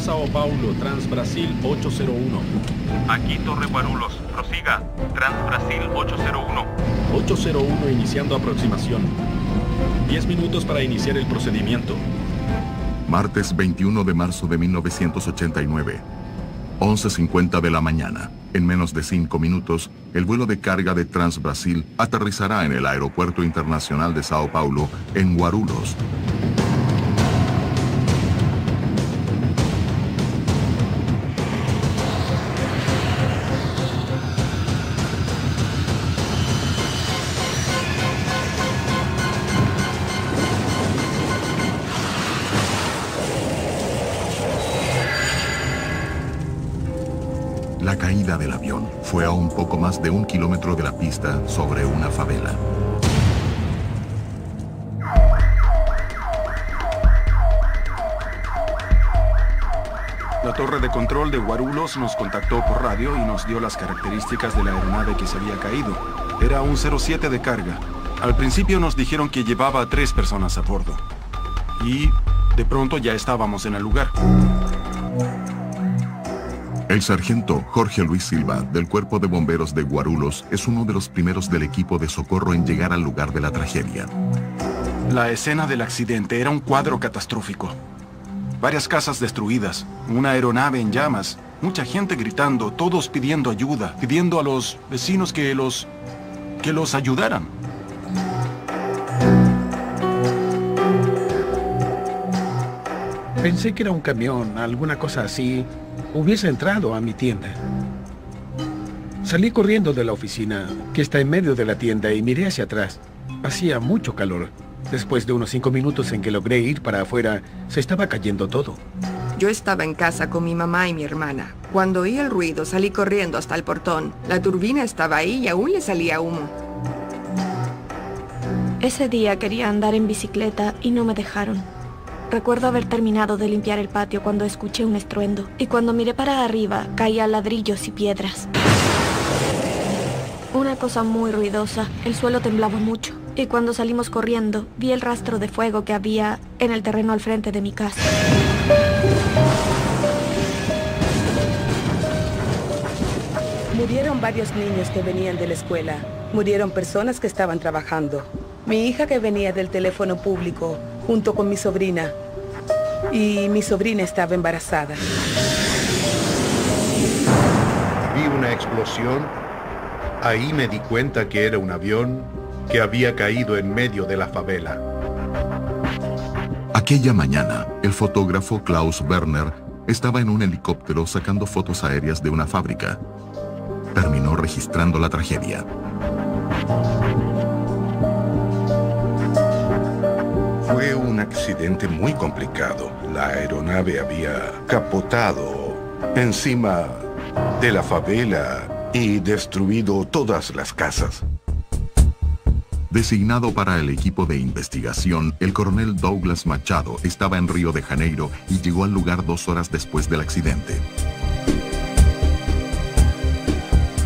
Sao Paulo, Transbrasil 801. Aquí Torre Guarulhos, prosiga, Transbrasil 801. 801 iniciando aproximación. 10 minutos para iniciar el procedimiento. Martes 21 de marzo de 1989. 11:50 de la mañana. En menos de 5 minutos, el vuelo de carga de Transbrasil aterrizará en el Aeropuerto Internacional de Sao Paulo, en Guarulhos. La caída del avión fue a un poco más de 1 kilómetro de la pista sobre una favela. La torre de control de Guarulhos nos contactó por radio y nos dio las características de la aeronave que se había caído. Era un 07 de carga. Al principio nos dijeron que llevaba a 3 personas a bordo. Y de pronto ya estábamos en el lugar. El sargento Jorge Luis Silva, del Cuerpo de Bomberos de Guarulhos, es uno de los primeros del equipo de socorro en llegar al lugar de la tragedia. La escena del accidente era un cuadro catastrófico. Varias casas destruidas, una aeronave en llamas, mucha gente gritando, todos pidiendo ayuda, pidiendo a los vecinos que los ayudaran. Pensé que era un camión, alguna cosa así. Hubiese entrado a mi tienda. Salí corriendo de la oficina, que está en medio de la tienda, y miré hacia atrás. Hacía mucho calor. Después de unos 5 minutos en que logré ir para afuera, se estaba cayendo todo. Yo estaba en casa con mi mamá y mi hermana. Cuando oí el ruido, salí corriendo hasta el portón. La turbina estaba ahí y aún le salía humo. Ese día quería andar en bicicleta y no me dejaron. Recuerdo haber terminado de limpiar el patio cuando escuché un estruendo, y cuando miré para arriba, caían ladrillos y piedras. Una cosa muy ruidosa, el suelo temblaba mucho, y cuando salimos corriendo, vi el rastro de fuego que había en el terreno al frente de mi casa. Murieron varios niños que venían de la escuela. Murieron personas que estaban trabajando. Mi hija que venía del teléfono público, junto con mi sobrina. Y mi sobrina estaba embarazada. Vi una explosión. Ahí me di cuenta que era un avión que había caído en medio de la favela. Aquella mañana, el fotógrafo Klaus Werner estaba en un helicóptero sacando fotos aéreas de una fábrica. Terminó registrando la tragedia. Fue un accidente muy complicado. La aeronave había capotado encima de la favela y destruido todas las casas. Designado para el equipo de investigación, el coronel Douglas Machado estaba en Río de Janeiro y llegó al lugar 2 horas después del accidente.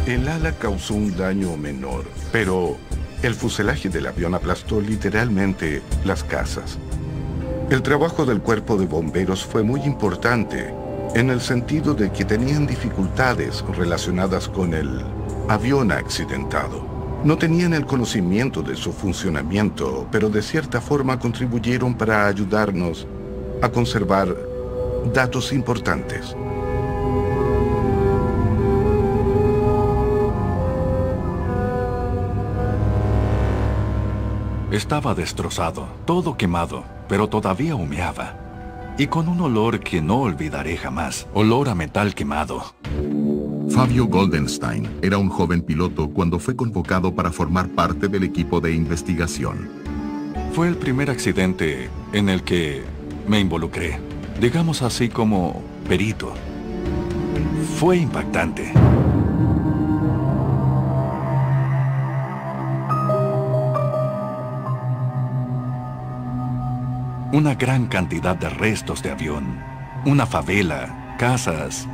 El ala causó un daño menor, pero el fuselaje del avión aplastó literalmente las casas. El trabajo del cuerpo de bomberos fue muy importante, en el sentido de que tenían dificultades relacionadas con el avión accidentado. No tenían el conocimiento de su funcionamiento, pero de cierta forma contribuyeron para ayudarnos a conservar datos importantes. Estaba destrozado, todo quemado, pero todavía humeaba. Y con un olor que no olvidaré jamás, olor a metal quemado. Fabio Goldenstein era un joven piloto cuando fue convocado para formar parte del equipo de investigación. Fue el primer accidente en el que me involucré, digamos así como perito. Fue impactante. Una gran cantidad de restos de avión, una favela, casas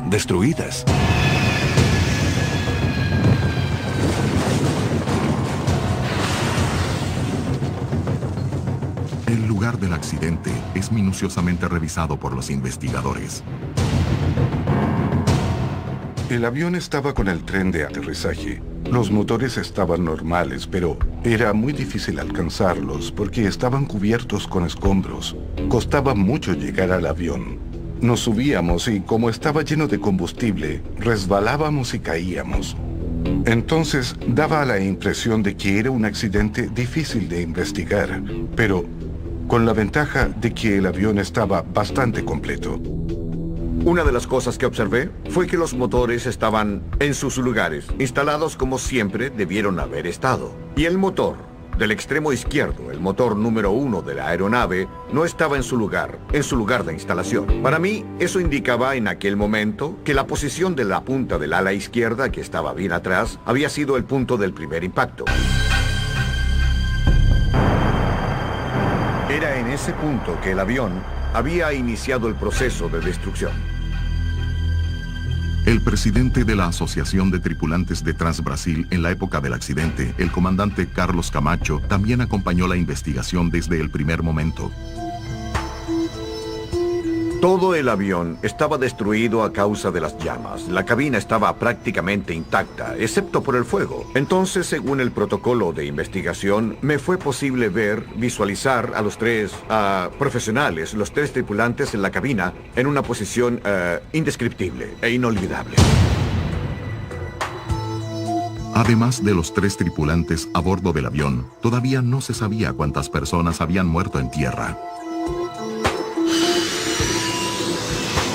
destruidas. El lugar lugar del accidente es minuciosamente revisado por los investigadores. El avión estaba con el tren de aterrizaje. Los motores estaban normales, pero era muy difícil alcanzarlos porque estaban cubiertos con escombros. Costaba mucho llegar al avión. Nos subíamos y, como estaba lleno de combustible, resbalábamos y caíamos. Entonces daba la impresión de que era un accidente difícil de investigar, pero con la ventaja de que el avión estaba bastante completo. Una de las cosas que observé fue que los motores estaban en sus lugares, instalados como siempre debieron haber estado. Y el motor del extremo izquierdo, el motor número 1 de la aeronave, no estaba en su lugar de instalación. Para mí, eso indicaba en aquel momento que la posición de la punta del ala izquierda, que estaba bien atrás, había sido el punto del primer impacto. Era en ese punto que el avión había iniciado el proceso de destrucción. El presidente de la Asociación de Tripulantes de Transbrasil en la época del accidente, el comandante Carlos Camacho, también acompañó la investigación desde el primer momento. Todo el avión estaba destruido a causa de las llamas. La cabina estaba prácticamente intacta, excepto por el fuego. Entonces, según el protocolo de investigación, me fue posible visualizar a los tres profesionales, los tres tripulantes en la cabina, en una posición indescriptible e inolvidable. Además de los 3 tripulantes a bordo del avión, todavía no se sabía cuántas personas habían muerto en tierra.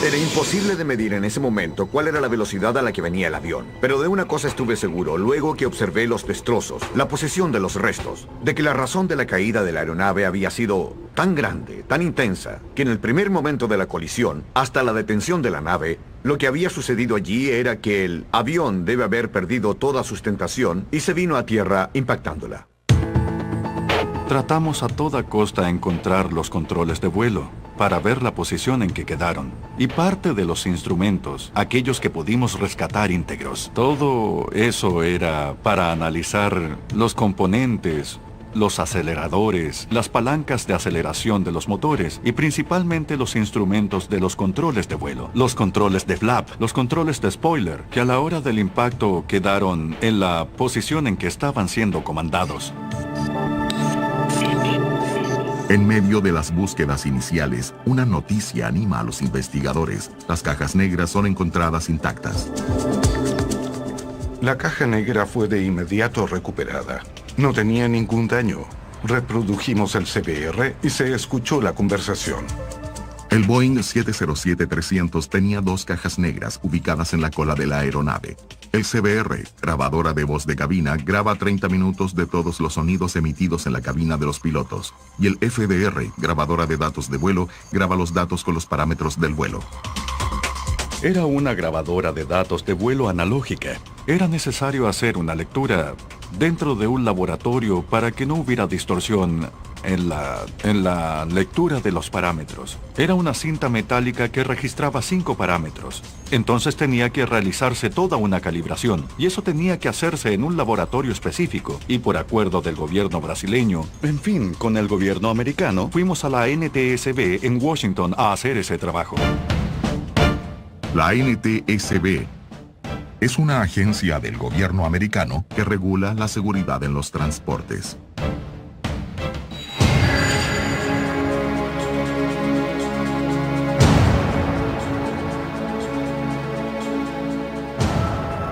Era imposible de medir en ese momento cuál era la velocidad a la que venía el avión. Pero de una cosa estuve seguro, luego que observé los destrozos, la posición de los restos, de que la razón de la caída de la aeronave había sido tan grande, tan intensa, que en el primer momento de la colisión, hasta la detención de la nave, lo que había sucedido allí era que el avión debe haber perdido toda sustentación y se vino a tierra impactándola. Tratamos a toda costa encontrar los controles de vuelo para ver la posición en que quedaron y parte de los instrumentos, aquellos que pudimos rescatar íntegros. Todo eso era para analizar los componentes, los aceleradores, las palancas de aceleración de los motores y principalmente los instrumentos de los controles de vuelo, los controles de flap, los controles de spoiler, que a la hora del impacto quedaron en la posición en que estaban siendo comandados. En medio de las búsquedas iniciales, una noticia anima a los investigadores. Las cajas negras son encontradas intactas. La caja negra fue de inmediato recuperada. No tenía ningún daño. Reprodujimos el CBR y se escuchó la conversación. El Boeing 707-300 tenía 2 cajas negras ubicadas en la cola de la aeronave. El CBR, grabadora de voz de cabina, graba 30 minutos de todos los sonidos emitidos en la cabina de los pilotos. Y el FDR, grabadora de datos de vuelo, graba los datos con los parámetros del vuelo. Era una grabadora de datos de vuelo analógica. Era necesario hacer una lectura dentro de un laboratorio para que no hubiera distorsión en la lectura de los parámetros. Era una cinta metálica que registraba 5 parámetros. Entonces tenía que realizarse toda una calibración, y eso tenía que hacerse en un laboratorio específico, y por acuerdo del gobierno brasileño, en fin, con el gobierno americano, fuimos a la NTSB en Washington a hacer ese trabajo. La NTSB es una agencia del gobierno americano que regula la seguridad en los transportes.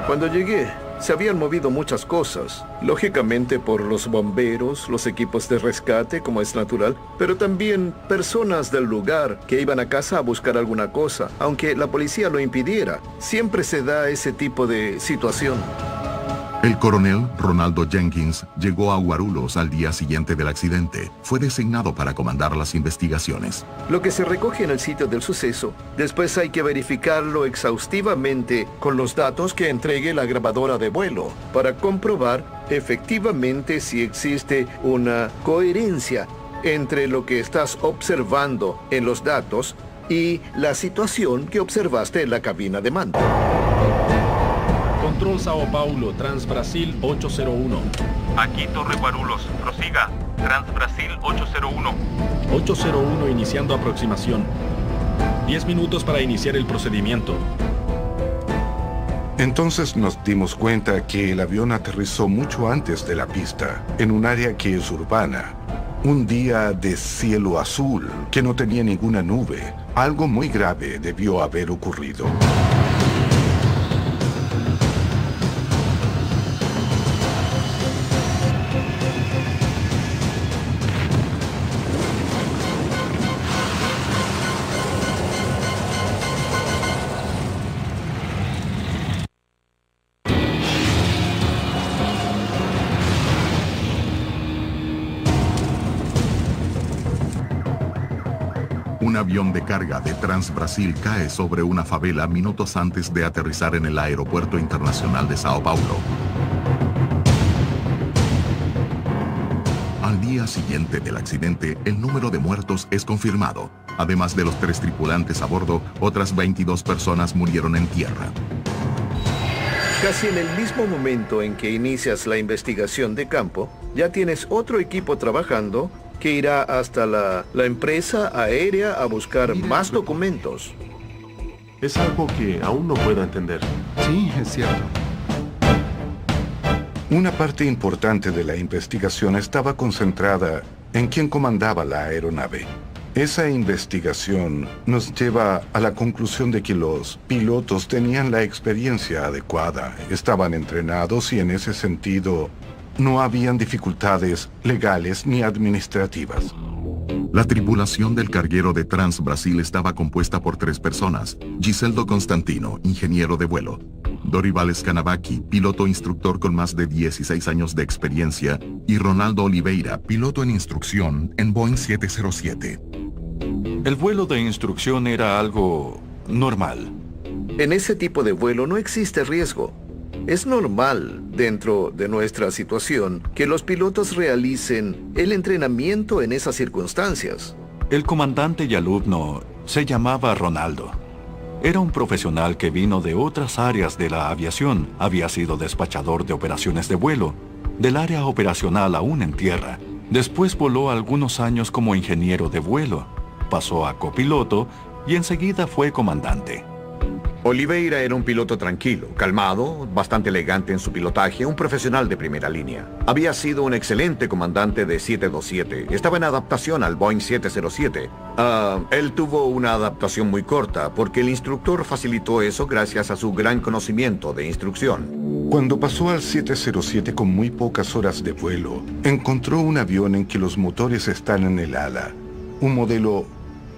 Cuando llegué, se habían movido muchas cosas, lógicamente por los bomberos, los equipos de rescate, como es natural, pero también personas del lugar que iban a casa a buscar alguna cosa, aunque la policía lo impidiera. Siempre se da ese tipo de situación. El coronel Ronaldo Jenkins llegó a Guarulhos al día siguiente del accidente. Fue designado para comandar las investigaciones. Lo que se recoge en el sitio del suceso, después hay que verificarlo exhaustivamente con los datos que entregue la grabadora de vuelo para comprobar efectivamente si existe una coherencia entre lo que estás observando en los datos y la situación que observaste en la cabina de mando. Control Sao Paulo, Transbrasil 801. Aquí Torre Guarulhos, prosiga. Transbrasil 801. 801 iniciando aproximación. 10 minutos para iniciar el procedimiento. Entonces nos dimos cuenta que el avión aterrizó mucho antes de la pista, en un área que es urbana. Un día de cielo azul, que no tenía ninguna nube. Algo muy grave debió haber ocurrido. Un avión de carga de Transbrasil cae sobre una favela minutos antes de aterrizar en el Aeropuerto Internacional de Sao Paulo. Al día siguiente del accidente, el número de muertos es confirmado. Además de los 3 tripulantes a bordo, otras 22 personas murieron en tierra. Casi en el mismo momento en que inicias la investigación de campo, ya tienes otro equipo trabajando que irá hasta la empresa aérea a buscar más documentos. Es algo que aún no puedo entender. Sí, es cierto. Una parte importante de la investigación estaba concentrada en quién comandaba la aeronave. Esa investigación nos lleva a la conclusión de que los pilotos tenían la experiencia adecuada, estaban entrenados y en ese sentido no habían dificultades legales ni administrativas. La tripulación del carguero de Transbrasil estaba compuesta por 3 personas. Giseldo Constantino, ingeniero de vuelo. Dorival Scanavacchi, piloto instructor con más de 16 años de experiencia. Y Ronaldo Oliveira, piloto en instrucción en Boeing 707. El vuelo de instrucción era algo normal. En ese tipo de vuelo no existe riesgo. Es normal, dentro de nuestra situación, que los pilotos realicen el entrenamiento en esas circunstancias. El comandante y alumno se llamaba Ronaldo. Era un profesional que vino de otras áreas de la aviación. Había sido despachador de operaciones de vuelo, del área operacional aún en tierra. Después voló algunos años como ingeniero de vuelo. Pasó a copiloto y enseguida fue comandante. Oliveira era un piloto tranquilo, calmado, bastante elegante en su pilotaje, un profesional de primera línea. Había sido un excelente comandante de 727. Estaba en adaptación al Boeing 707. Él tuvo una adaptación muy corta porque el instructor facilitó eso gracias a su gran conocimiento de instrucción. Cuando pasó al 707 con muy pocas horas de vuelo, encontró un avión en que los motores están en el ala. Un modelo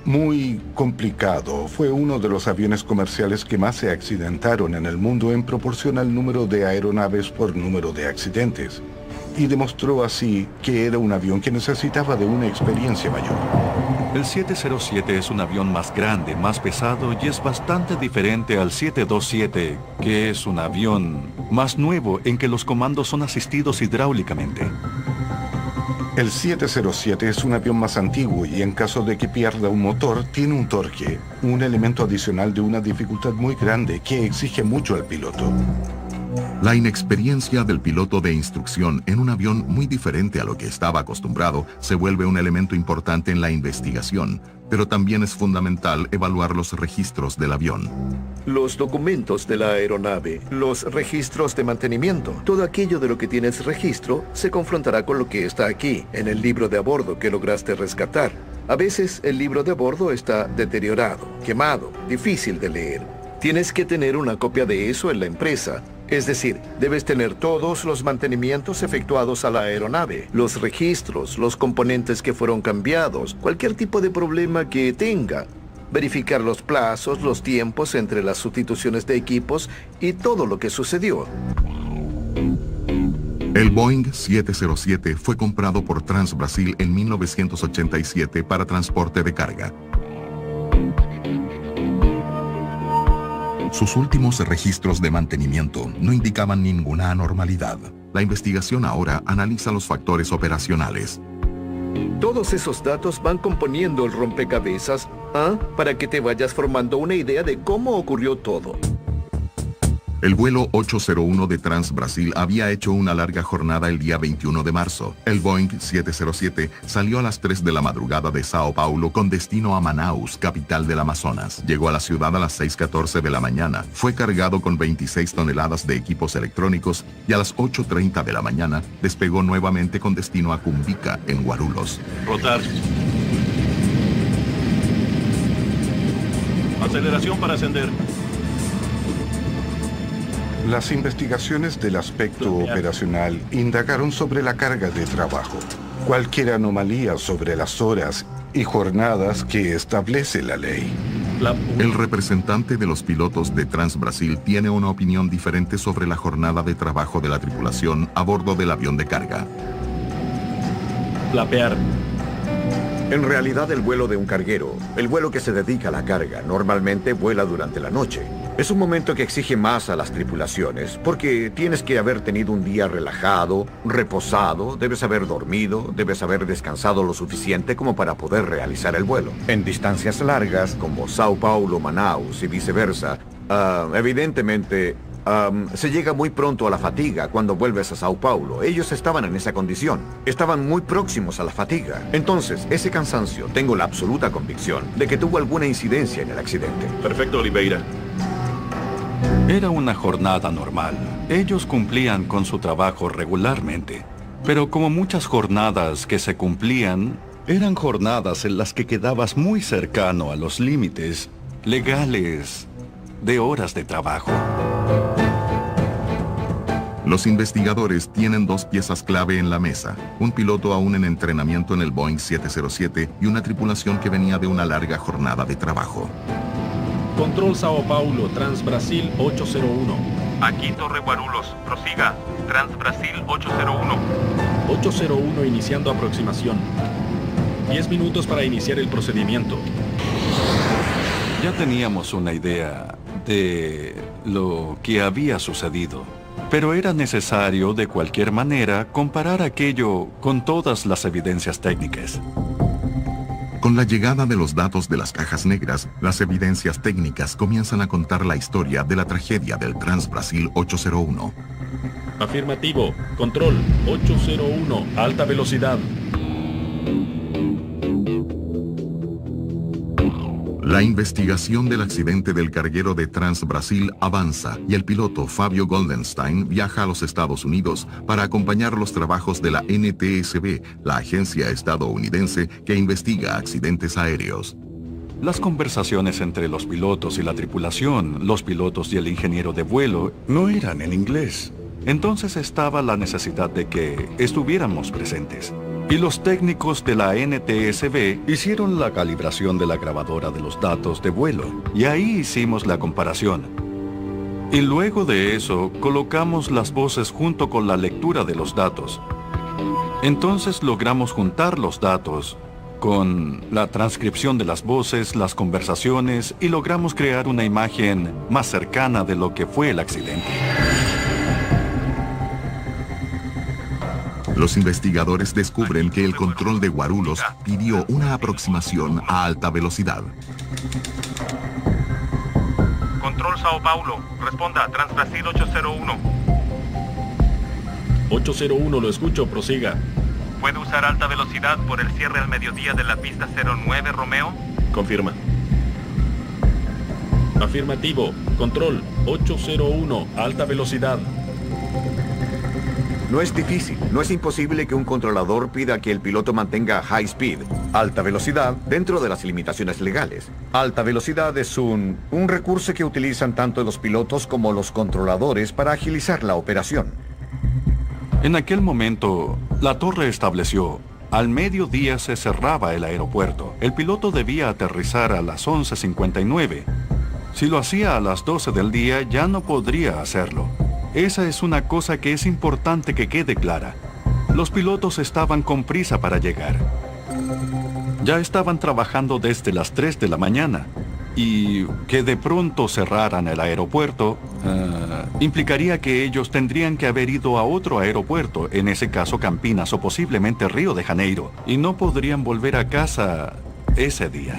muy complicado. Fue uno de los aviones comerciales que más se accidentaron en el mundo en proporción al número de aeronaves por número de accidentes. Y demostró así que era un avión que necesitaba de una experiencia mayor. El 707 es un avión más grande, más pesado y es bastante diferente al 727, que es un avión más nuevo en que los comandos son asistidos hidráulicamente. El 707 es un avión más antiguo y en caso de que pierda un motor, tiene un torque, un elemento adicional de una dificultad muy grande que exige mucho al piloto. La inexperiencia del piloto de instrucción en un avión muy diferente a lo que estaba acostumbrado se vuelve un elemento importante en la investigación, pero también es fundamental evaluar los registros del avión. Los documentos de la aeronave, los registros de mantenimiento, todo aquello de lo que tienes registro se confrontará con lo que está aquí, en el libro de a bordo que lograste rescatar. A veces el libro de a bordo está deteriorado, quemado, difícil de leer. Tienes que tener una copia de eso en la empresa. Es decir, debes tener todos los mantenimientos efectuados a la aeronave, los registros, los componentes que fueron cambiados, cualquier tipo de problema que tenga. Verificar los plazos, los tiempos entre las sustituciones de equipos y todo lo que sucedió. El Boeing 707 fue comprado por Transbrasil en 1987 para transporte de carga. Sus últimos registros de mantenimiento no indicaban ninguna anormalidad. La investigación ahora analiza los factores operacionales. Todos esos datos van componiendo el rompecabezas, para que te vayas formando una idea de cómo ocurrió todo. El vuelo 801 de Trans Brasil había hecho una larga jornada el día 21 de marzo. El Boeing 707 salió a las 3 de la madrugada de Sao Paulo con destino a Manaus, capital del Amazonas. Llegó a la ciudad a las 6:14 de la mañana. Fue cargado con 26 toneladas de equipos electrónicos y a las 8:30 de la mañana despegó nuevamente con destino a Cumbica, en Guarulhos. Rotar. Aceleración para ascender. Las investigaciones del aspecto operacional indagaron sobre la carga de trabajo, cualquier anomalía sobre las horas y jornadas que establece la ley. El representante de los pilotos de Trans Brasil tiene una opinión diferente sobre la jornada de trabajo de la tripulación a bordo del avión de carga. Flapear. En realidad el vuelo de un carguero, el vuelo que se dedica a la carga, normalmente vuela durante la noche. Es un momento que exige más a las tripulaciones, porque tienes que haber tenido un día relajado, reposado, debes haber dormido, debes haber descansado lo suficiente como para poder realizar el vuelo. En distancias largas, como Sao Paulo, Manaus y viceversa, evidentemente se llega muy pronto a la fatiga cuando vuelves a Sao Paulo. Ellos estaban en esa condición. Estaban muy próximos a la fatiga. Entonces, ese cansancio, tengo la absoluta convicción de que tuvo alguna incidencia en el accidente. Perfecto, Oliveira. Era una jornada normal. Ellos cumplían con su trabajo regularmente. Pero como muchas jornadas que se cumplían, eran jornadas en las que quedabas muy cercano a los límites legales de horas de trabajo. Los investigadores tienen dos piezas clave en la mesa: un piloto aún en entrenamiento en el Boeing 707 y una tripulación que venía de una larga jornada de trabajo. Control Sao Paulo, Trans Brasil 801. Aquí Torre Guarulhos, prosiga. Trans Brasil 801. 801 iniciando aproximación. 10 minutos para iniciar el procedimiento. Ya teníamos una idea de lo que había sucedido, pero era necesario de cualquier manera comparar aquello con todas las evidencias técnicas. Con la llegada de los datos de las cajas negras, las evidencias técnicas comienzan a contar la historia de la tragedia del Trans Brasil 801. Afirmativo. Control 801. Alta velocidad. La investigación del accidente del carguero de Trans Brasil avanza y el piloto Fabio Goldenstein viaja a los Estados Unidos para acompañar los trabajos de la NTSB, la agencia estadounidense que investiga accidentes aéreos. Las conversaciones entre los pilotos y la tripulación, los pilotos y el ingeniero de vuelo, no eran en inglés. Entonces estaba la necesidad de que estuviéramos presentes. Y los técnicos de la NTSB hicieron la calibración de la grabadora de los datos de vuelo. Y ahí hicimos la comparación. Y luego de eso, colocamos las voces junto con la lectura de los datos. Entonces logramos juntar los datos con la transcripción de las voces, las conversaciones, y logramos crear una imagen más cercana de lo que fue el accidente. Los investigadores descubren que el control de Guarulhos pidió una aproximación a alta velocidad. Control Sao Paulo, responda, Trans Brasil 801. 801, lo escucho, prosiga. ¿Puede usar alta velocidad por el cierre al mediodía de la pista 09, Romeo? Confirma. Afirmativo. Control 801, alta velocidad. No es difícil, no es imposible que un controlador pida que el piloto mantenga high speed, alta velocidad, dentro de las limitaciones legales. Alta velocidad es un recurso que utilizan tanto los pilotos como los controladores para agilizar la operación. En aquel momento, la torre estableció: al mediodía se cerraba el aeropuerto. El piloto debía aterrizar a las 11:59. Si lo hacía a las 12 del día, ya no podría hacerlo. Esa es una cosa que es importante que quede clara. Los pilotos estaban con prisa para llegar. Ya estaban trabajando desde las 3 de la mañana. Y que de pronto cerraran el aeropuerto implicaría que ellos tendrían que haber ido a otro aeropuerto, en ese caso Campinas o posiblemente Río de Janeiro, y no podrían volver a casa ese día.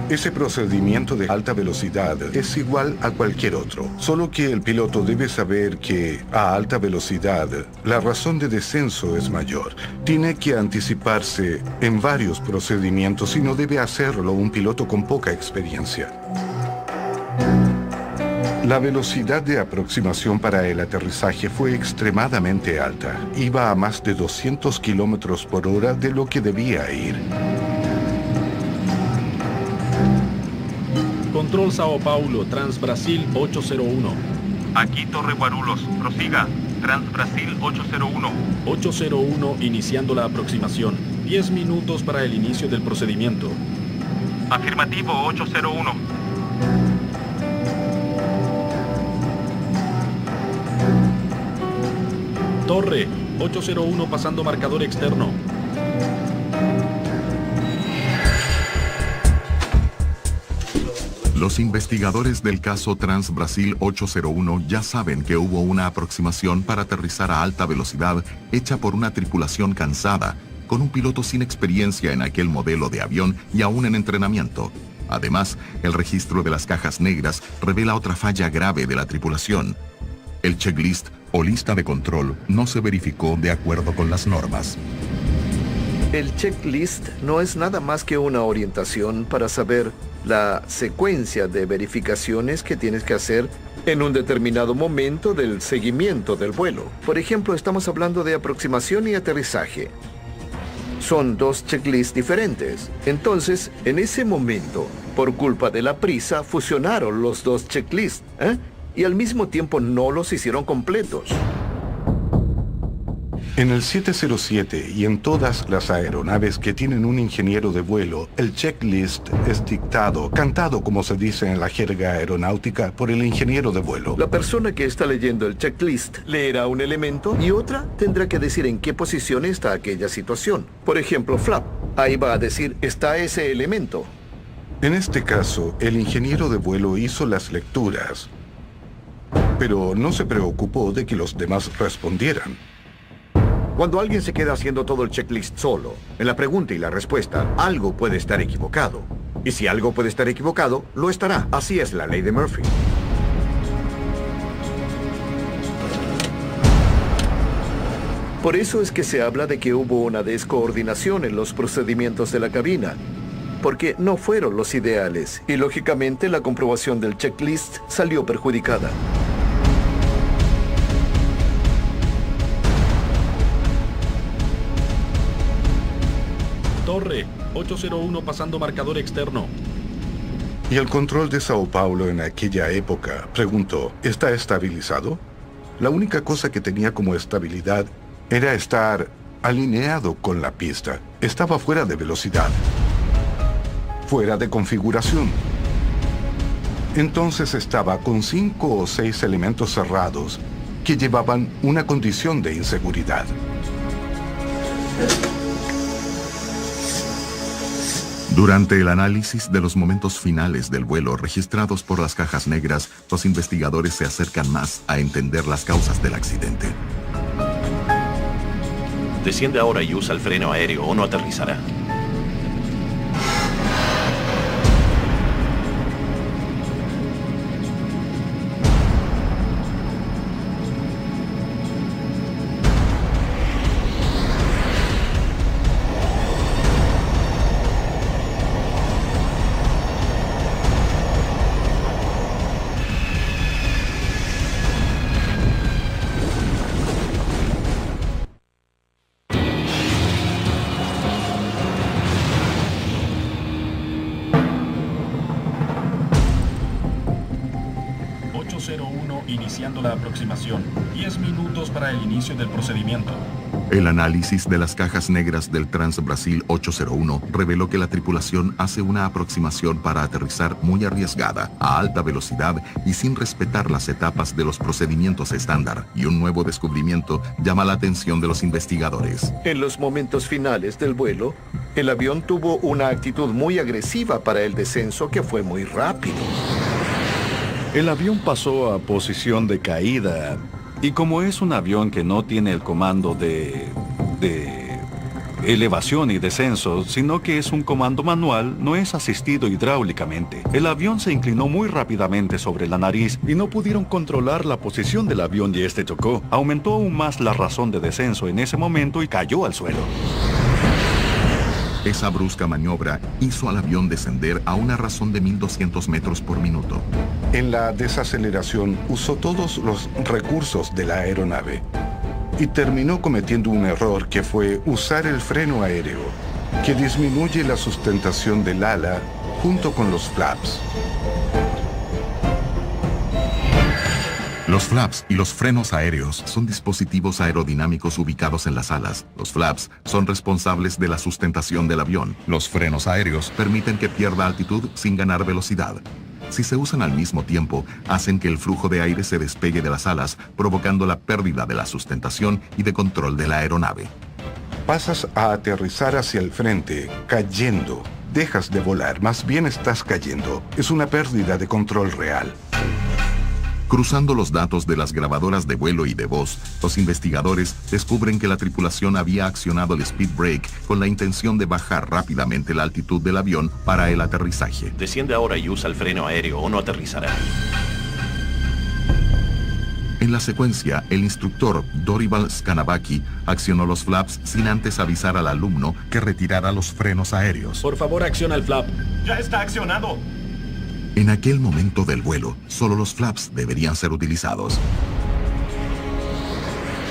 Ese procedimiento de alta velocidad es igual a cualquier otro, solo que el piloto debe saber que a alta velocidad la razón de descenso es mayor. Tiene que anticiparse en varios procedimientos y no debe hacerlo un piloto con poca experiencia. La velocidad de aproximación para el aterrizaje fue extremadamente alta. Iba a más de 200 kilómetros por hora de lo que debía ir. Control Sao Paulo, Transbrasil 801. Aquí Torre Guarulhos, prosiga. Transbrasil 801. 801, iniciando la aproximación. 10 minutos para el inicio del procedimiento. Afirmativo 801. Torre 801, pasando marcador externo. Los investigadores del caso Transbrasil 801 ya saben que hubo una aproximación para aterrizar a alta velocidad hecha por una tripulación cansada, con un piloto sin experiencia en aquel modelo de avión y aún en entrenamiento. Además, el registro de las cajas negras revela otra falla grave de la tripulación. El checklist o lista de control no se verificó de acuerdo con las normas. El checklist no es nada más que una orientación para saber la secuencia de verificaciones que tienes que hacer en un determinado momento del seguimiento del vuelo. Por ejemplo, estamos hablando de aproximación y aterrizaje. Son dos checklists diferentes. Entonces, en ese momento, por culpa de la prisa, fusionaron los dos checklists, y al mismo tiempo no los hicieron completos. En el 707 y en todas las aeronaves que tienen un ingeniero de vuelo, el checklist es dictado, cantado como se dice en la jerga aeronáutica, por el ingeniero de vuelo. La persona que está leyendo el checklist leerá un elemento y otra tendrá que decir en qué posición está aquella situación. Por ejemplo, flap. Ahí va a decir, está ese elemento. En este caso, el ingeniero de vuelo hizo las lecturas, pero no se preocupó de que los demás respondieran. Cuando alguien se queda haciendo todo el checklist solo, en la pregunta y la respuesta, algo puede estar equivocado. Y si algo puede estar equivocado, lo estará. Así es la ley de Murphy. Por eso es que se habla de que hubo una descoordinación en los procedimientos de la cabina, porque no fueron los ideales, y lógicamente la comprobación del checklist salió perjudicada. Torre 801, pasando marcador externo. Y el control de Sao Paulo en aquella época preguntó, ¿está estabilizado? La única cosa que tenía como estabilidad era estar alineado con la pista. Estaba fuera de velocidad, fuera de configuración. Entonces estaba con 5 o 6 elementos cerrados que llevaban una condición de inseguridad. Durante el análisis de los momentos finales del vuelo registrados por las cajas negras, los investigadores se acercan más a entender las causas del accidente. Desciende ahora y usa el freno aéreo o no aterrizará. Iniciando la aproximación. 10 minutos para el inicio del procedimiento. El análisis de las cajas negras del Transbrasil 801 reveló que la tripulación hace una aproximación para aterrizar muy arriesgada, a alta velocidad y sin respetar las etapas de los procedimientos estándar. Y un nuevo descubrimiento llama la atención de los investigadores. En los momentos finales del vuelo, el avión tuvo una actitud muy agresiva para el descenso que fue muy rápido. El avión pasó a posición de caída y como es un avión que no tiene el comando de elevación y descenso, sino que es un comando manual, no es asistido hidráulicamente. El avión se inclinó muy rápidamente sobre la nariz y no pudieron controlar la posición del avión y este chocó. Aumentó aún más la razón de descenso en ese momento y cayó al suelo. Esa brusca maniobra hizo al avión descender a una razón de 1.200 metros por minuto. En la desaceleración usó todos los recursos de la aeronave y terminó cometiendo un error que fue usar el freno aéreo, que disminuye la sustentación del ala junto con los flaps. Los flaps y los frenos aéreos son dispositivos aerodinámicos ubicados en las alas. Los flaps son responsables de la sustentación del avión. Los frenos aéreos permiten que pierda altitud sin ganar velocidad. Si se usan al mismo tiempo, hacen que el flujo de aire se despegue de las alas, provocando la pérdida de la sustentación y de control de la aeronave. Pasas a aterrizar hacia el frente, cayendo. Dejas de volar, más bien estás cayendo. Es una pérdida de control real. Cruzando los datos de las grabadoras de vuelo y de voz, los investigadores descubren que la tripulación había accionado el speed brake con la intención de bajar rápidamente la altitud del avión para el aterrizaje. Desciende ahora y usa el freno aéreo o no aterrizará. En la secuencia, el instructor Dorival Skanabaki accionó los flaps sin antes avisar al alumno que retirara los frenos aéreos. Por favor, acciona el flap. ¡Ya está accionado! En aquel momento del vuelo, solo los flaps deberían ser utilizados.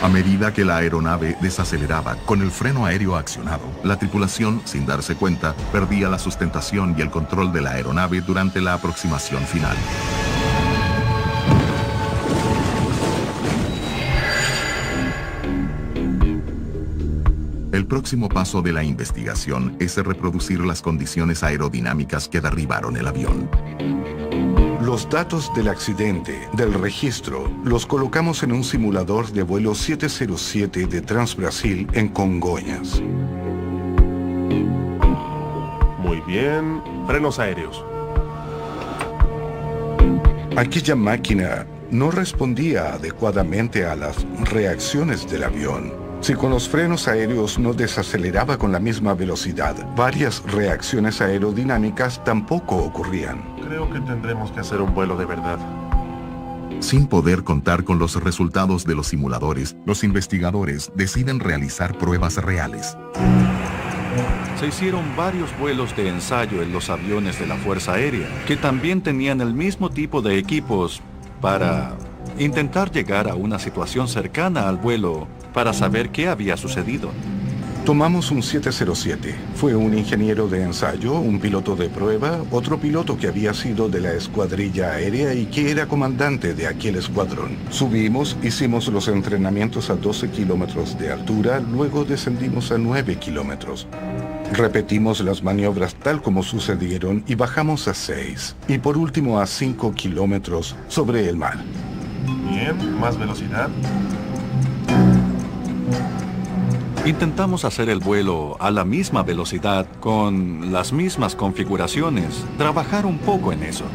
A medida que la aeronave desaceleraba con el freno aéreo accionado, la tripulación, sin darse cuenta, perdía la sustentación y el control de la aeronave durante la aproximación final. El próximo paso de la investigación es reproducir las condiciones aerodinámicas que derribaron el avión. Los datos del accidente, del registro, los colocamos en un simulador de vuelo 707 de Transbrasil en Congonhas. Muy bien. Frenos aéreos. Aquella máquina no respondía adecuadamente a las reacciones del avión. Si con los frenos aéreos no desaceleraba con la misma velocidad, varias reacciones aerodinámicas tampoco ocurrían. Creo que tendremos que hacer un vuelo de verdad. Sin poder contar con los resultados de los simuladores, los investigadores deciden realizar pruebas reales. Se hicieron varios vuelos de ensayo en los aviones de la Fuerza Aérea, que también tenían el mismo tipo de equipos para intentar llegar a una situación cercana al vuelo para saber qué había sucedido. Tomamos un 707. Fue un ingeniero de ensayo, un piloto de prueba, otro piloto que había sido de la escuadrilla aérea y que era comandante de aquel escuadrón. Subimos, hicimos los entrenamientos a 12 kilómetros de altura, luego descendimos a 9 kilómetros. Repetimos las maniobras tal como sucedieron y bajamos a 6. Y por último a 5 kilómetros sobre el mar. Bien, más velocidad. Intentamos hacer el vuelo a la misma velocidad, con las mismas configuraciones, trabajar un poco en eso.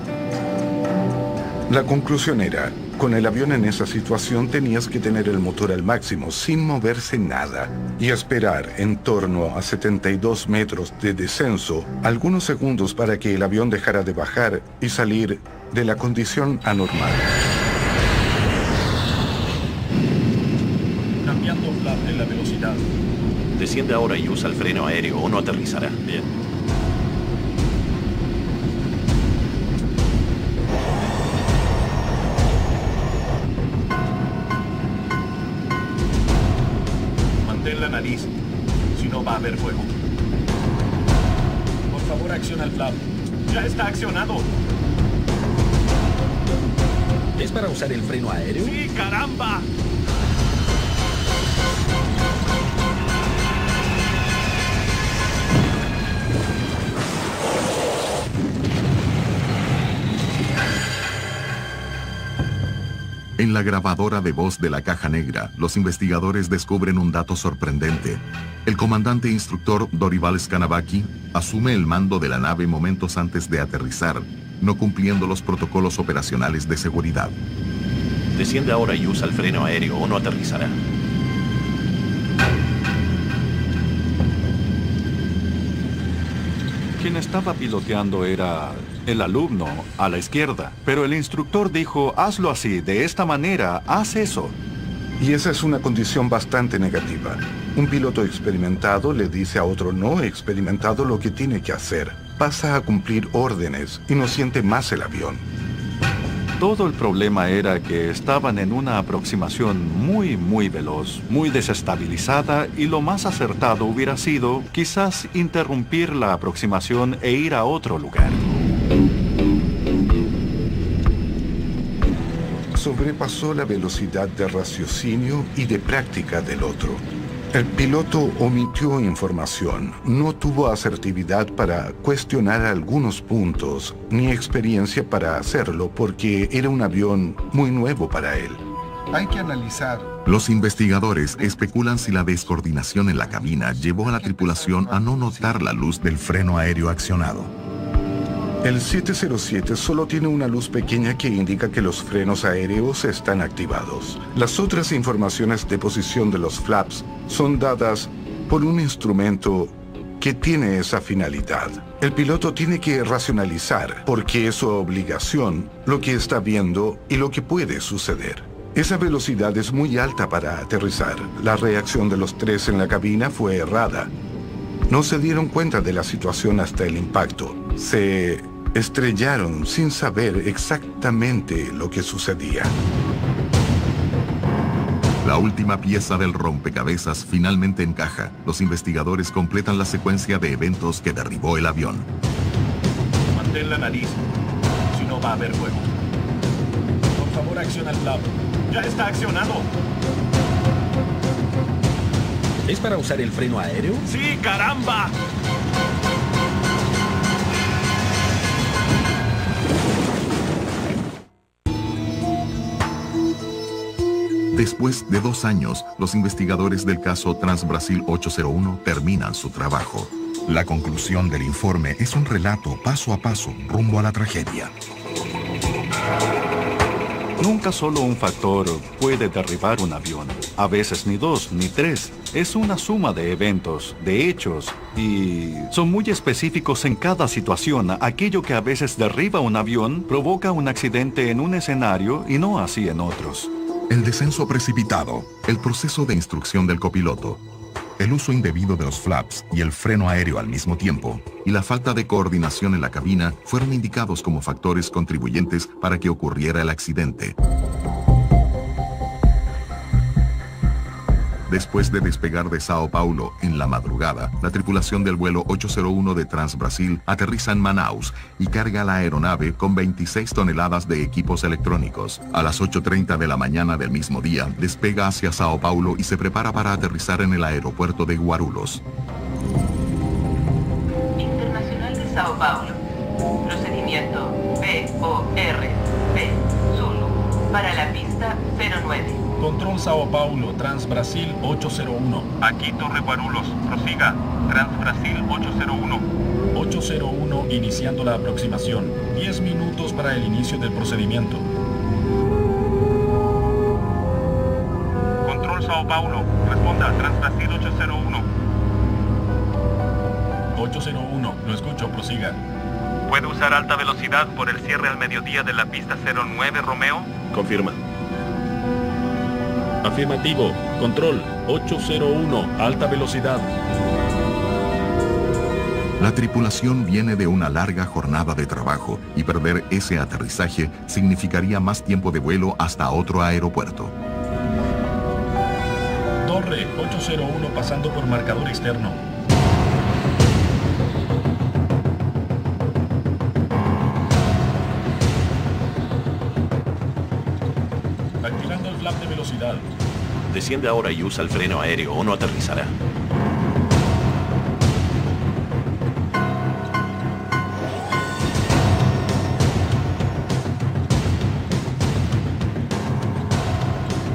La conclusión era, con el avión en esa situación tenías que tener el motor al máximo, sin moverse nada, y esperar en torno a 72 metros de descenso, algunos segundos para que el avión dejara de bajar y salir de la condición anormal. Cambiando flap en la velocidad. Desciende ahora y usa el freno aéreo o no aterrizará. Bien. Mantén la nariz, si no va a haber fuego. Por favor, acciona el flap. ¡Ya está accionado! ¿Es para usar el freno aéreo? ¡Sí, caramba! En la grabadora de voz de la caja negra, los investigadores descubren un dato sorprendente. El comandante instructor Dorival Skanabaki asume el mando de la nave momentos antes de aterrizar, no cumpliendo los protocolos operacionales de seguridad. Desciende ahora y usa el freno aéreo o no aterrizará. Quien estaba piloteando era el alumno a la izquierda, pero el instructor dijo, hazlo así, de esta manera, haz eso. Y esa es una condición bastante negativa. Un piloto experimentado le dice a otro no experimentado lo que tiene que hacer. Pasa a cumplir órdenes y no siente más el avión. Todo el problema era que estaban en una aproximación muy veloz, muy desestabilizada, y lo más acertado hubiera sido quizás interrumpir la aproximación e ir a otro lugar. Sobrepasó la velocidad de raciocinio y de práctica del otro. El piloto omitió información, no tuvo asertividad para cuestionar algunos puntos, ni experiencia para hacerlo porque era un avión muy nuevo para él. Hay que analizar. Los investigadores especulan si la descoordinación en la cabina llevó a la tripulación a no notar la luz del freno aéreo accionado. El 707 solo tiene una luz pequeña que indica que los frenos aéreos están activados. Las otras informaciones de posición de los flaps son dadas por un instrumento que tiene esa finalidad. El piloto tiene que racionalizar, porque es su obligación, lo que está viendo y lo que puede suceder. Esa velocidad es muy alta para aterrizar. La reacción de los tres en la cabina fue errada. No se dieron cuenta de la situación hasta el impacto. Se estrellaron sin saber exactamente lo que sucedía. La última pieza del rompecabezas finalmente encaja. Los investigadores completan la secuencia de eventos que derribó el avión. Mantén la nariz, si no va a haber fuego. Por favor, acciona el flap. ¡Ya está accionado! ¿Es para usar el freno aéreo? ¡Sí, caramba! Después de 2 años, los investigadores del caso Transbrasil 801 terminan su trabajo. La conclusión del informe es un relato paso a paso rumbo a la tragedia. Nunca solo un factor puede derribar un avión. A veces ni 2 ni 3. Es una suma de eventos, de hechos, y son muy específicos en cada situación. Aquello que a veces derriba un avión provoca un accidente en un escenario y no así en otros. El descenso precipitado, el proceso de instrucción del copiloto, el uso indebido de los flaps y el freno aéreo al mismo tiempo, y la falta de coordinación en la cabina fueron indicados como factores contribuyentes para que ocurriera el accidente. Después de despegar de Sao Paulo en la madrugada, la tripulación del vuelo 801 de Transbrasil aterriza en Manaus y carga la aeronave con 26 toneladas de equipos electrónicos. A las 8:30 de la mañana del mismo día, despega hacia Sao Paulo y se prepara para aterrizar en el aeropuerto de Guarulhos. Internacional de Sao Paulo. Procedimiento BORB Zulu para la pista 09. Control Sao Paulo, Transbrasil 801. Aquí Torre Guarulhos, prosiga. Transbrasil 801. 801 iniciando la aproximación. 10 minutos para el inicio del procedimiento. Control Sao Paulo, responda. Transbrasil 801. 801, lo escucho, prosiga. ¿Puede usar alta velocidad por el cierre al mediodía de la pista 09, Romeo? Confirma. Afirmativo. Control 801, alta velocidad. La tripulación viene de una larga jornada de trabajo y perder ese aterrizaje significaría más tiempo de vuelo hasta otro aeropuerto. Torre 801 pasando por marcador externo. Activando el flap de velocidad. Desciende ahora y usa el freno aéreo o no aterrizará.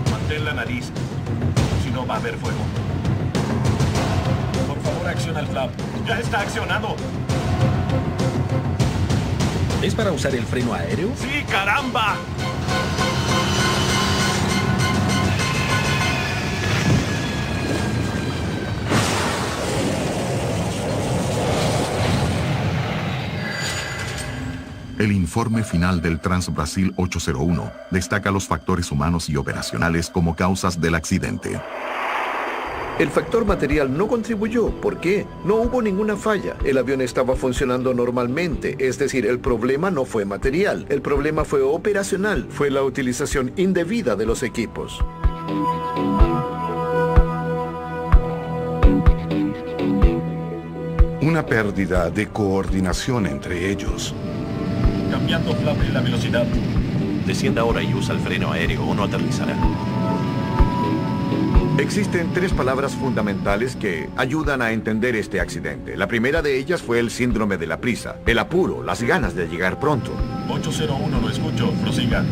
Mantén la nariz, si no va a haber fuego. Por favor, acciona el flap. ¡Ya está accionado! ¿Es para usar el freno aéreo? ¡Sí, caramba! El informe final del Transbrasil 801 destaca los factores humanos y operacionales como causas del accidente. El factor material no contribuyó. ¿Por qué? No hubo ninguna falla. El avión estaba funcionando normalmente. Es decir, el problema no fue material. El problema fue operacional. Fue la utilización indebida de los equipos. Una pérdida de coordinación entre ellos. Cambiando flap en la velocidad. Descienda ahora y usa el freno aéreo o no aterrizará. Existen 3 palabras fundamentales que ayudan a entender este accidente. La primera de ellas fue el síndrome de la prisa, el apuro, las ganas de llegar pronto. 801, lo escucho, prosiga.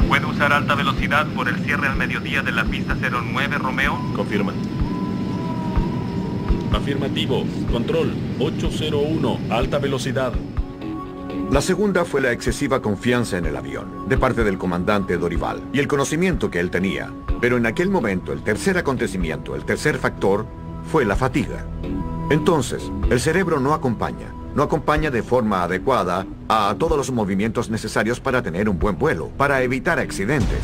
¿Puede usar alta velocidad por el cierre al mediodía de la pista 09, Romeo? Confirma. Afirmativo. Control, 801, alta velocidad. La segunda fue la excesiva confianza en el avión, de parte del comandante Dorival, y el conocimiento que él tenía. Pero en aquel momento, el tercer acontecimiento, el tercer factor, fue la fatiga. Entonces, el cerebro no acompaña de forma adecuada a todos los movimientos necesarios para tener un buen vuelo, para evitar accidentes.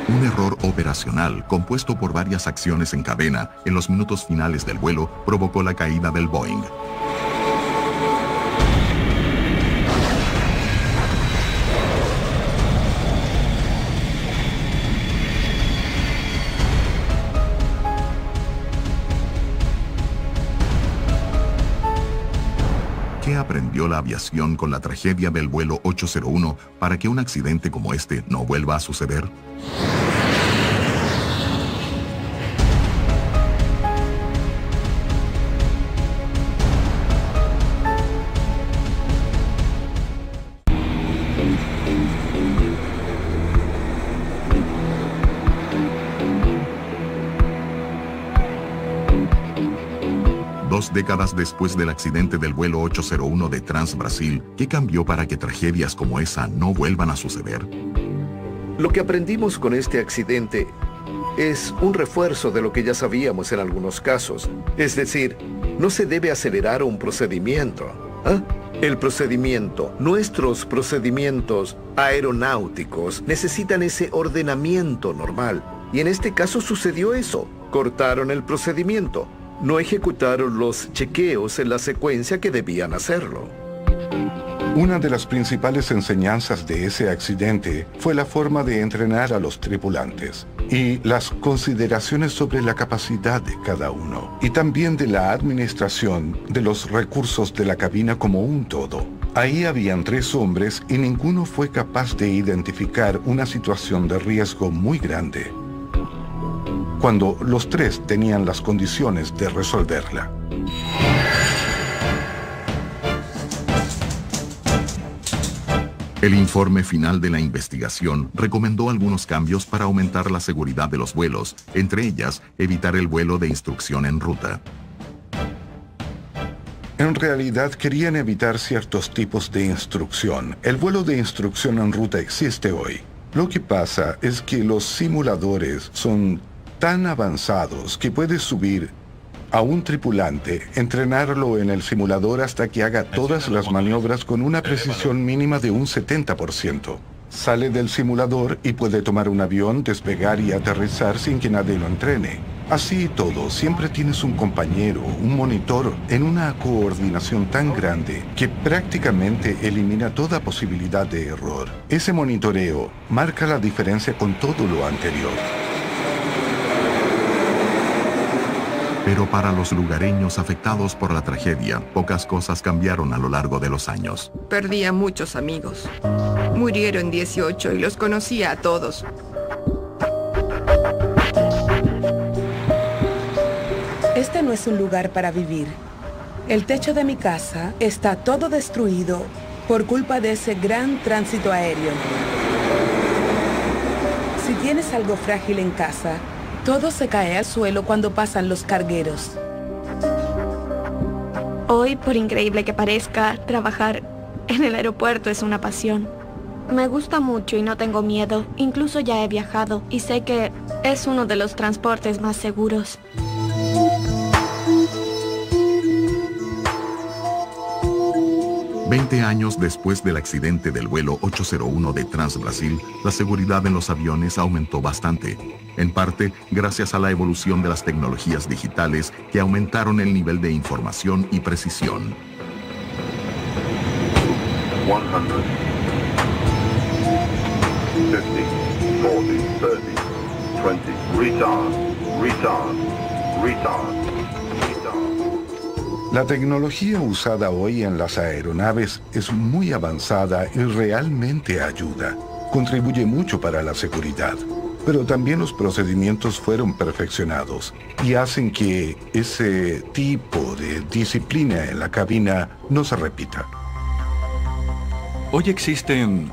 Un error operacional compuesto por varias acciones en cadena en los minutos finales del vuelo provocó la caída del Boeing. ¿Qué aprendió la aviación con la tragedia del vuelo 801 para que un accidente como este no vuelva a suceder? Dos décadas después del accidente del vuelo 801 de Transbrasil, ¿qué cambió para que tragedias como esa no vuelvan a suceder? Lo que aprendimos con este accidente es un refuerzo de lo que ya sabíamos en algunos casos. Es decir, no se debe acelerar un procedimiento. El procedimiento, nuestros procedimientos aeronáuticos necesitan ese ordenamiento normal. Y en este caso sucedió eso. Cortaron el procedimiento. No ejecutaron los chequeos en la secuencia que debían hacerlo. Una de las principales enseñanzas de ese accidente fue la forma de entrenar a los tripulantes y las consideraciones sobre la capacidad de cada uno y también de la administración de los recursos de la cabina como un todo. Ahí habían 3 hombres y ninguno fue capaz de identificar una situación de riesgo muy grande, cuando los 3 tenían las condiciones de resolverla. El informe final de la investigación recomendó algunos cambios para aumentar la seguridad de los vuelos, entre ellas, evitar el vuelo de instrucción en ruta. En realidad querían evitar ciertos tipos de instrucción. El vuelo de instrucción en ruta existe hoy. Lo que pasa es que los simuladores son tan avanzados que puedes subir a un tripulante, entrenarlo en el simulador hasta que haga todas las maniobras con una precisión mínima de un 70%. Sale del simulador y puede tomar un avión, despegar y aterrizar sin que nadie lo entrene. Así y todo, siempre tienes un compañero, un monitor, en una coordinación tan grande que prácticamente elimina toda posibilidad de error. Ese monitoreo marca la diferencia con todo lo anterior. Pero para los lugareños afectados por la tragedia, pocas cosas cambiaron a lo largo de los años. Perdí a muchos amigos. Murieron 18 y los conocía a todos. Este no es un lugar para vivir. El techo de mi casa está todo destruido por culpa de ese gran tránsito aéreo. Si tienes algo frágil en casa, todo se cae al suelo cuando pasan los cargueros. Hoy, por increíble que parezca, trabajar en el aeropuerto es una pasión. Me gusta mucho y no tengo miedo. Incluso ya he viajado y sé que es uno de los transportes más seguros. 20 años después del accidente del vuelo 801 de Transbrasil, la seguridad en los aviones aumentó bastante, en parte gracias a la evolución de las tecnologías digitales que aumentaron el nivel de información y precisión. 100, 50, 40, 30, 20, retard. La tecnología usada hoy en las aeronaves es muy avanzada y realmente ayuda. Contribuye mucho para la seguridad. Pero también los procedimientos fueron perfeccionados y hacen que ese tipo de disciplina en la cabina no se repita. Hoy existen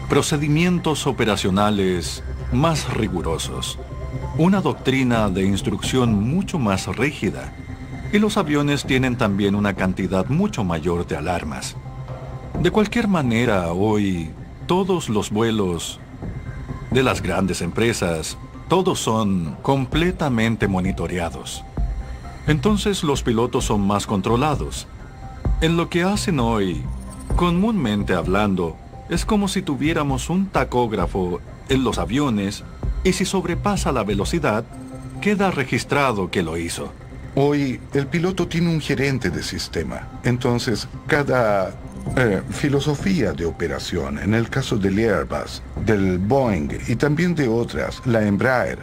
procedimientos operacionales más rigurosos, una doctrina de instrucción mucho más rígida, y los aviones tienen también una cantidad mucho mayor de alarmas. De cualquier manera, hoy todos los vuelos de las grandes empresas, todos son completamente monitoreados. Entonces los pilotos son más controlados. En lo que hacen hoy, comúnmente hablando, es como si tuviéramos un tacógrafo en los aviones y si sobrepasa la velocidad, queda registrado que lo hizo. Hoy el piloto tiene un gerente de sistema. Entonces, cada filosofía de operación, en el caso del Airbus, del Boeing y también de otras, la Embraer,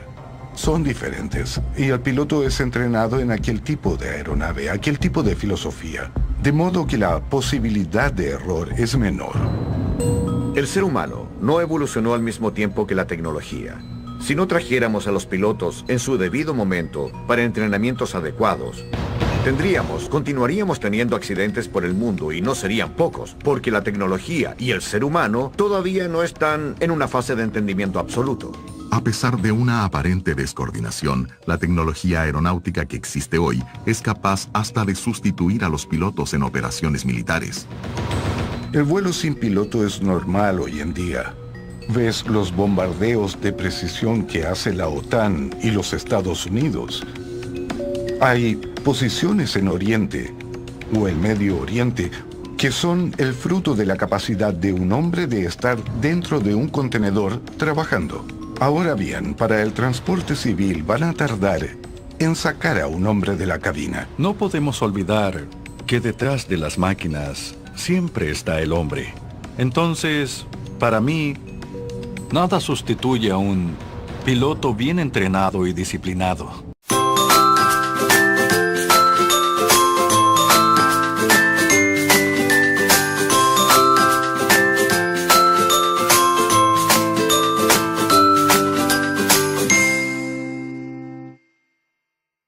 son diferentes. Y el piloto es entrenado en aquel tipo de aeronave, aquel tipo de filosofía. De modo que la posibilidad de error es menor. El ser humano no evolucionó al mismo tiempo que la tecnología. Si no trajéramos a los pilotos en su debido momento para entrenamientos adecuados, continuaríamos teniendo accidentes por el mundo y no serían pocos, porque la tecnología y el ser humano todavía no están en una fase de entendimiento absoluto. A pesar de una aparente descoordinación, la tecnología aeronáutica que existe hoy es capaz hasta de sustituir a los pilotos en operaciones militares. El vuelo sin piloto es normal hoy en día. Ves los bombardeos de precisión que hace la OTAN y los Estados Unidos. Hay posiciones en Oriente o el Medio Oriente que son el fruto de la capacidad de un hombre de estar dentro de un contenedor trabajando. Ahora bien, para el transporte civil van a tardar en sacar a un hombre de la cabina. No podemos olvidar que detrás de las máquinas siempre está el hombre. Entonces, para mí, nada sustituye a un piloto bien entrenado y disciplinado.